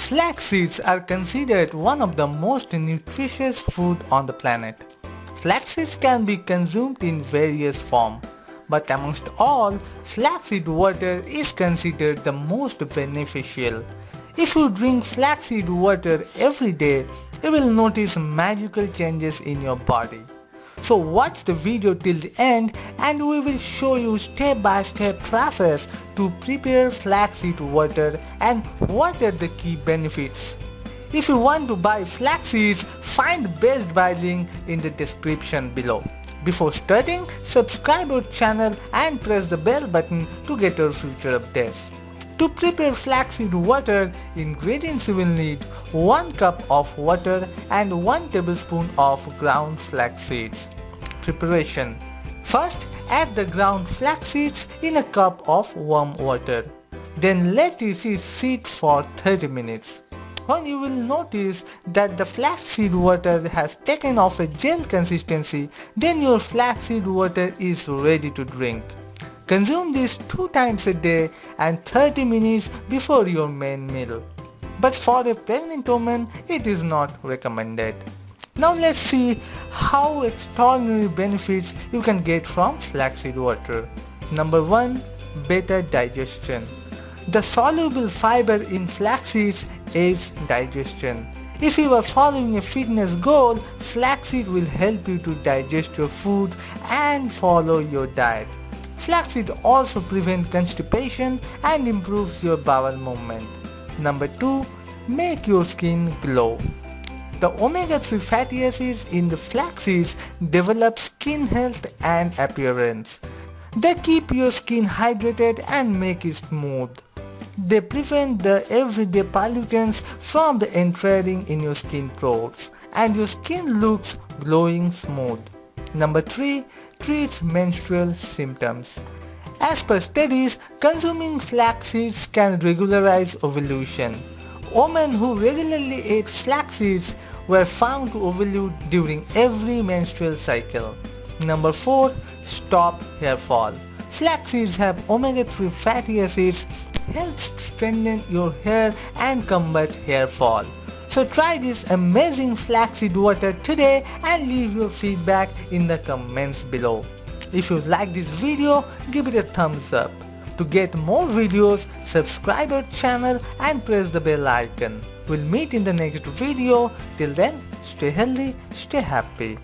Flax seeds are considered one of the most nutritious food on the planet. Flax seeds can be consumed in various forms, but amongst all, flaxseed water is considered the most beneficial. If you drink flaxseed water every day, you will notice magical changes in your body. So watch the video till the end and we will show you step-by-step process to prepare flaxseed water and what are the key benefits. If you want to buy flax seeds, find the best buy link in the description below. Before starting, subscribe our channel and press the bell button to get our future updates. To prepare flaxseed water, ingredients you will need 1 cup of water and 1 tablespoon of ground flax seeds. Preparation. First, add the ground flax seeds in a cup of warm water. Then let it sit for 30 minutes. When you will notice that the flaxseed water has taken off a gel consistency, then your flaxseed water is ready to drink. Consume this 2 times a day and 30 minutes before your main meal. But for a pregnant woman, it is not recommended. Now let's see how extraordinary benefits you can get from flaxseed water. Number 1. Better digestion. The soluble fiber in flax seeds aids digestion. If you are following a fitness goal, flaxseed will help you to digest your food and follow your diet. Flaxseed also prevents constipation and improves your bowel movement. Number 2. Make your skin glow. The omega-3 fatty acids in the flax seeds develop skin health and appearance. They keep your skin hydrated and make it smooth. They prevent the everyday pollutants from entering in your skin pores and your skin looks glowing smooth. Number 3. Treats menstrual symptoms. As per studies, consuming flax seeds can regularize ovulation. Women who regularly ate flax seeds were found to ovulate during every menstrual cycle. Number 4. Stop hair fall. Flax seeds have omega-3 fatty acids, helps strengthen your hair and combat hair fall. So try this amazing flaxseed water today and leave your feedback in the comments below. If you like this video, give it a thumbs up. To get more videos, subscribe our channel and press the bell icon. We'll meet in the next video. Till then, stay healthy, stay happy.